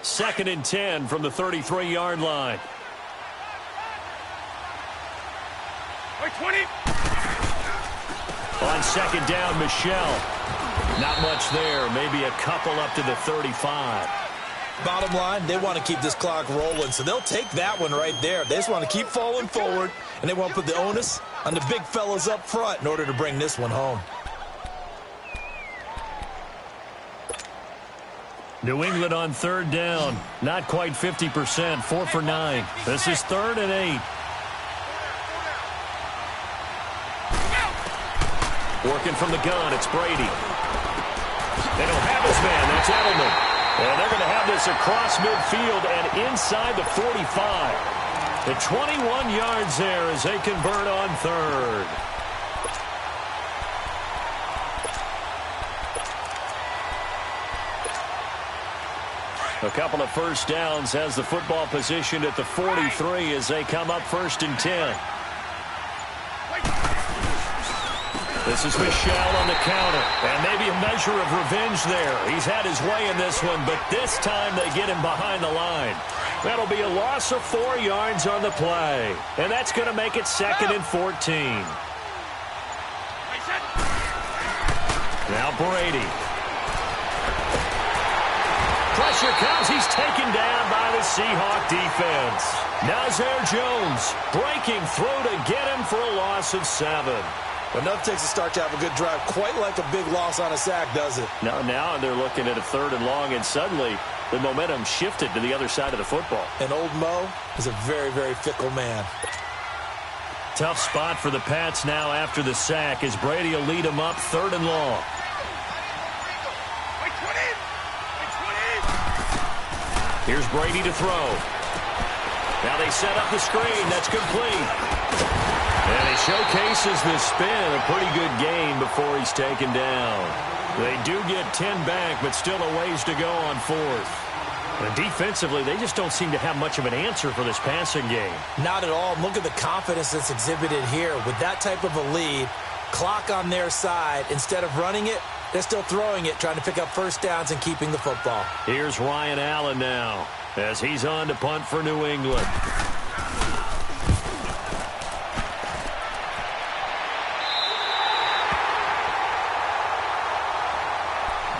Second and 10 from the 33-yard line. 20. On second down, Michelle. Not much there. Maybe a couple up to the 35. Bottom line, they want to keep this clock rolling, so they'll take that one right there. They just want to keep falling forward, and they want to put the onus on the big fellas up front in order to bring this one home. New England on third down. Not quite 50%. 4 for 9. This is 3rd and 8. Working from the gun, it's Brady. They don't have his man. That's Edelman. And they're going to have this across midfield and inside the 45. The 21 yards there as they convert on 3rd. A couple of first downs has the football positioned at the 43 as they come up 1st and 10. This is Michelle on the counter, and maybe a measure of revenge there. He's had his way in this one, but this time they get him behind the line. That'll be a loss of 4 yards on the play, and that's going to make it 2nd and 14. Now Brady. Pressure comes. He's taken down by the Seahawk defense. Nazir Jones breaking through to get him for a loss of 7. Enough takes a start to have a good drive. Quite like a big loss on a sack, does it? Now they're looking at a 3rd and long, and suddenly the momentum shifted to the other side of the football. And old Mo is a very, very fickle man. Tough spot for the Pats now after the sack as Brady will lead them up 3rd and long. Here's Brady to throw. Now they set up the screen. That's complete. And he showcases the spin. A pretty good gain before he's taken down. They do get 10 back, but still a ways to go on fourth. And defensively, they just don't seem to have much of an answer for this passing game. Not at all. Look at the confidence that's exhibited here. With that type of a lead, clock on their side, instead of running it, they're still throwing it, trying to pick up first downs and keeping the football. Here's Ryan Allen now as he's on to punt for New England.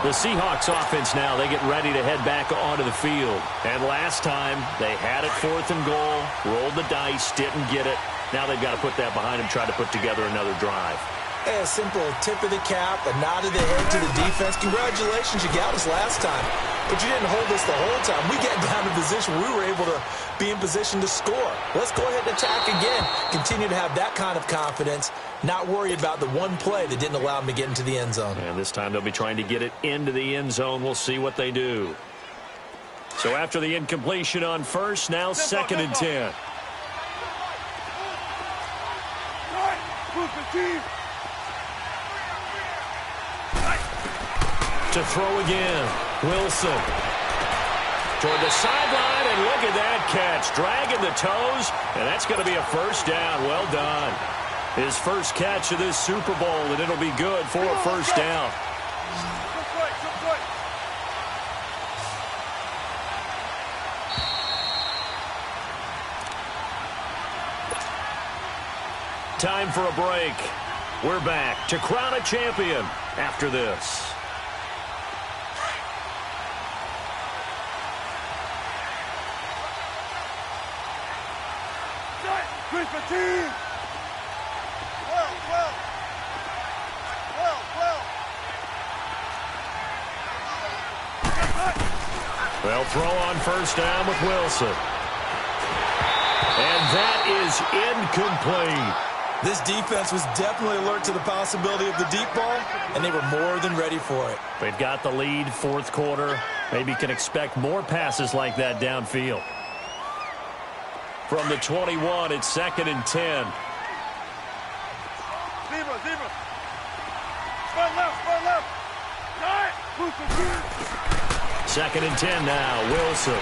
The Seahawks offense now, they get ready to head back onto the field. And last time, they had it 4th and goal, rolled the dice, didn't get it. Now they've got to put that behind them, try to put together another drive. A simple tip of the cap, a nod of the head to the defense. Congratulations, you got us last time. But you didn't hold us the whole time. We got down to position. We were able to be in position to score. Let's go ahead and attack again. Continue to have that kind of confidence, not worried about the one play that didn't allow them to get into the end zone. And this time they'll be trying to get it into the end zone. We'll see what they do. So after the incompletion on first, now 2nd and 10. To throw again, Wilson. Toward the sideline, and look at that catch. Dragging the toes, and that's going to be a first down. Well done. His first catch of this Super Bowl, and it'll be good for a first down. Time for a break. We're back to crown a champion after this. Well, throw on first down with Wilson. And that is incomplete. This defense was definitely alert to the possibility of the deep ball, and they were more than ready for it. They've got the lead, 4th quarter. Maybe can expect more passes like that downfield. From the 21, it's 2nd and 10. Zebra. Spot left. 2nd and 10 now, Wilson.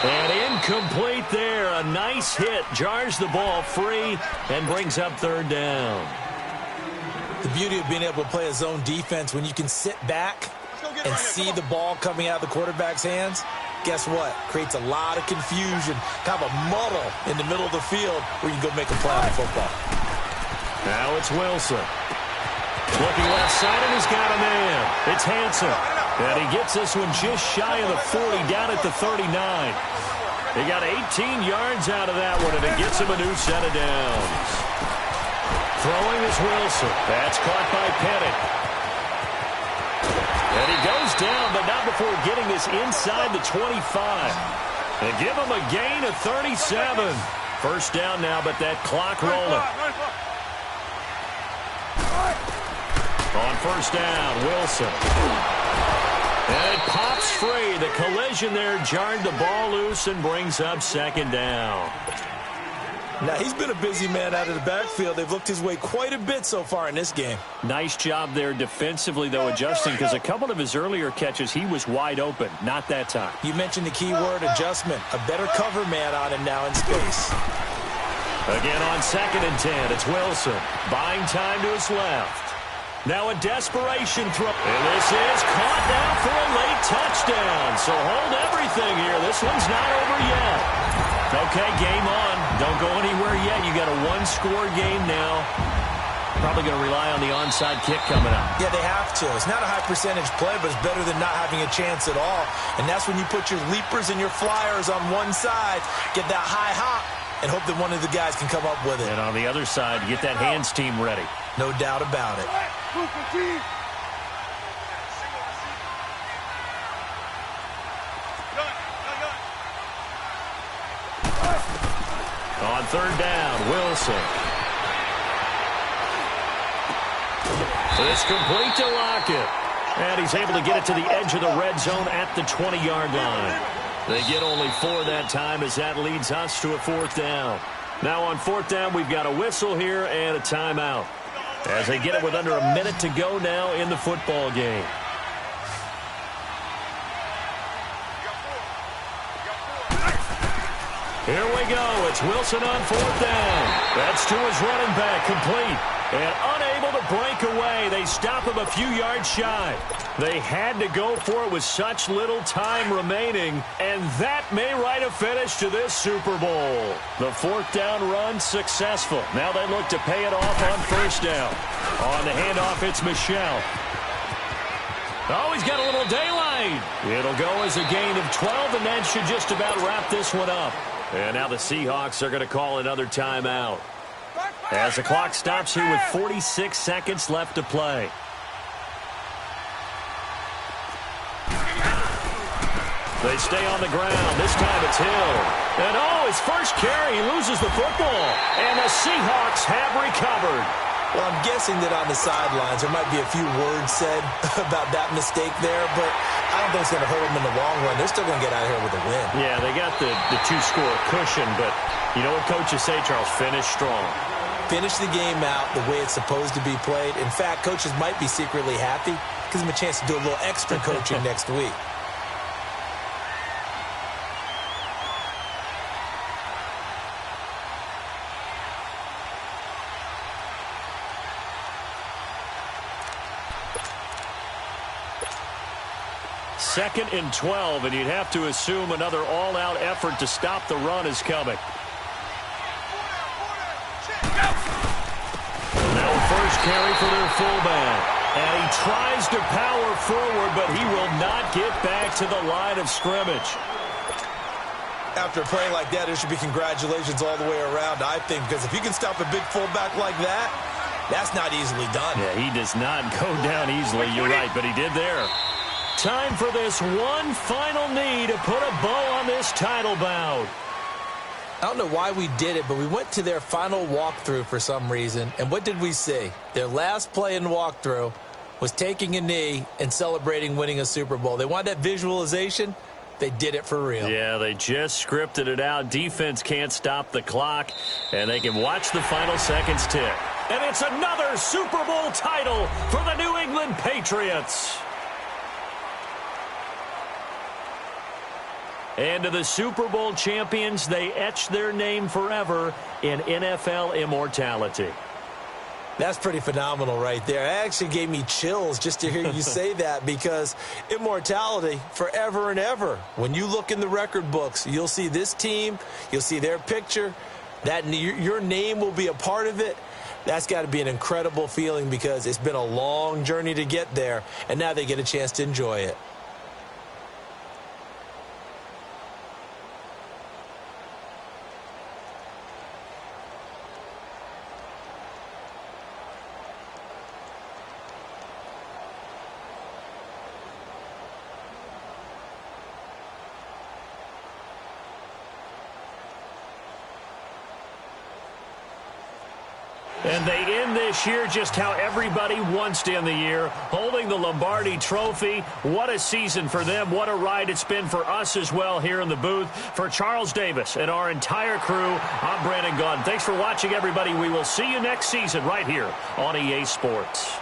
And incomplete there. A nice hit. Jars the ball free and brings up 3rd down. The beauty of being able to play a zone defense when you can sit back and see the ball coming out of the quarterback's hands, guess what? Creates a lot of confusion, kind of a muddle in the middle of the field where you can go make a play on the football. Now it's Wilson. Looking left side, and he's got a man. It's Hansen. And he gets this one just shy of the 40, down at the 39. He got 18 yards out of that one, and it gets him a new set of downs. Throwing is Wilson. That's caught by Pettit. And he goes down, but not before getting this inside the 25. They give him a gain of 37. First down now, but that clock rolling. On first down, Wilson. And it pops free. The collision there jarred the ball loose and brings up 2nd down. Now, he's been a busy man out of the backfield. They've looked his way quite a bit so far in this game. Nice job there defensively, though, adjusting, because a couple of his earlier catches, he was wide open. Not that time. You mentioned the key word, adjustment. A better cover man on him now in space. Again on 2nd and 10, it's Wilson. Buying time to his left. Now a desperation throw. And this is caught now for a late touchdown. So hold everything here. This one's not over yet. Okay, game on. Don't go anywhere yet. You got a one-score game now. Probably going to rely on the onside kick coming up. Yeah, they have to. It's not a high-percentage play, but it's better than not having a chance at all. And that's when you put your leapers and your flyers on one side, get that high hop, and hope that one of the guys can come up with it. And on the other side, get that hands team ready. No doubt about it. On 3rd down, Wilson. It's complete to Lockett. And he's able to get it to the edge of the red zone at the 20-yard line. They get only 4 that time as that leads us to a 4th down. Now on 4th down, we've got a whistle here and a timeout as they get it with under a minute to go now in the football game. Here we go. It's Wilson on 4th down. That's to his running back, complete. And unable to break away. They stop him a few yards shy. They had to go for it with such little time remaining, and that may write a finish to this Super Bowl. The 4th down run successful. Now they look to pay it off on 1st down. On the handoff, it's Michel. Oh, he's got a little daylight. It'll go as a gain of 12, and that should just about wrap this one up. And now the Seahawks are going to call another timeout as the clock stops here with 46 seconds left to play. They stay on the ground. This time it's Hill. And oh, his first carry, he loses the football. And the Seahawks have recovered. Well, I'm guessing that on the sidelines there might be a few words said about that mistake there, but I don't think it's going to hurt them in the long run. They're still going to get out of here with a win. Yeah, they got the 2-score cushion, but you know what coaches say, Charles? Finish strong. Finish the game out the way it's supposed to be played. In fact, coaches might be secretly happy. Gives them a chance to do a little extra coaching next week. Second and 12, and you'd have to assume another all-out effort to stop the run is coming. Now first carry for their fullback. And he tries to power forward, but he will not get back to the line of scrimmage. After playing like that, there should be congratulations all the way around, I think, because if you can stop a big fullback like that, that's not easily done. Yeah, he does not go down easily, you're right, but he did there. Time for this one final knee to put a bow on this title bout. I don't know why we did it, but we went to their final walkthrough for some reason, and what did we see? Their last play in walkthrough was taking a knee and celebrating winning a Super Bowl. They wanted that visualization. They did it for real. Yeah, they just scripted it out. Defense can't stop the clock, and they can watch the final seconds tick. And it's another Super Bowl title for the New England Patriots. And to the Super Bowl champions, they etch their name forever in NFL immortality. That's pretty phenomenal right there. It actually gave me chills just to hear you say that, because immortality forever and ever. When you look in the record books, you'll see this team, you'll see their picture, that your name will be a part of it. That's got to be an incredible feeling, because it's been a long journey to get there, and now they get a chance to enjoy it. And they end this year just how everybody wants to end the year, holding the Lombardi Trophy. What a season for them. What a ride it's been for us as well here in the booth. For Charles Davis and our entire crew, I'm Brandon Gaudin. Thanks for watching, everybody. We will see you next season right here on EA Sports.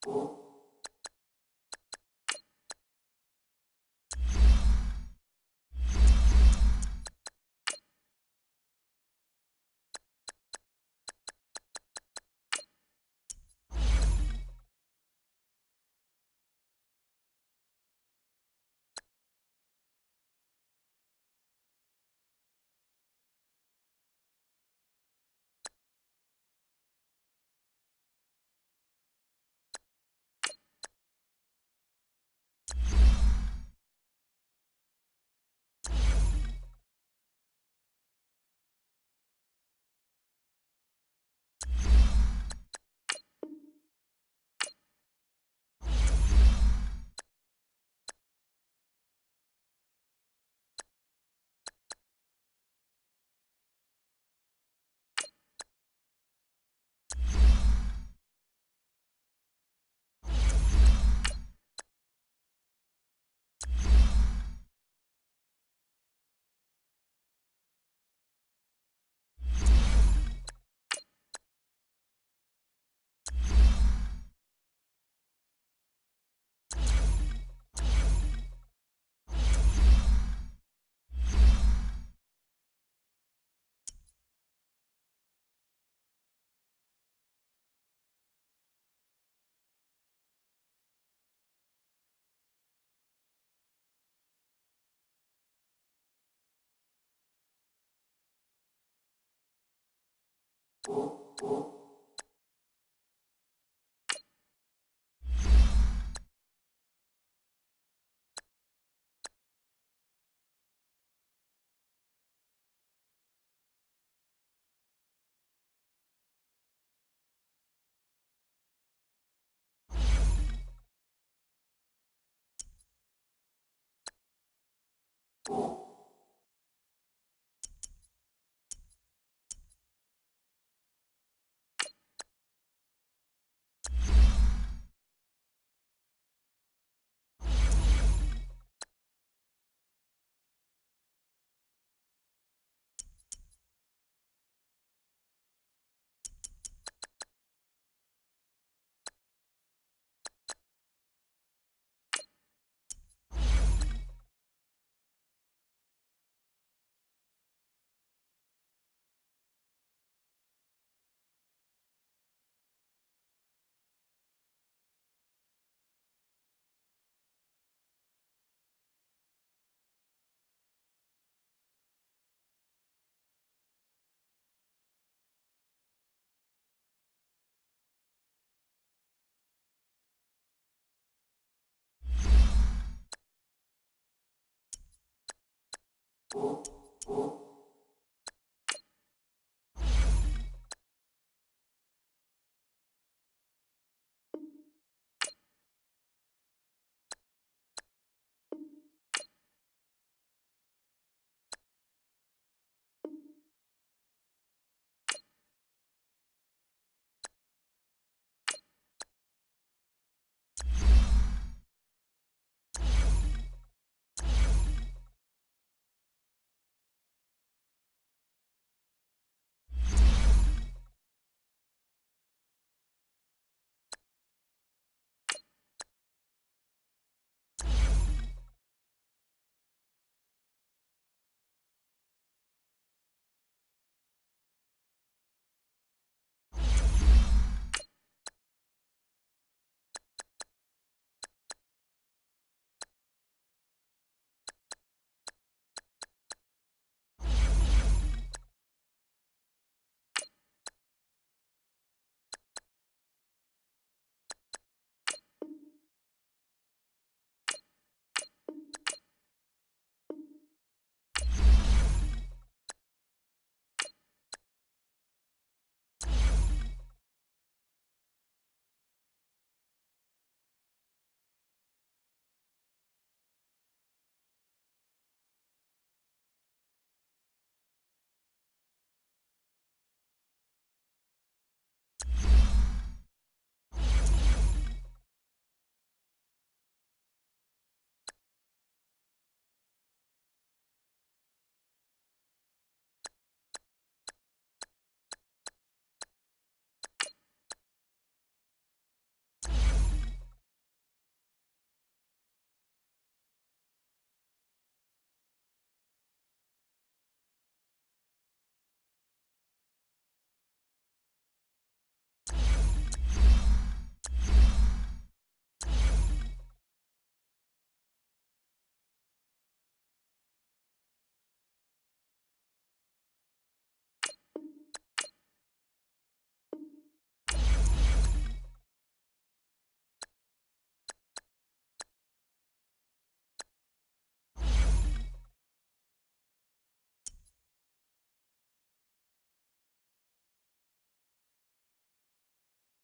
Oh.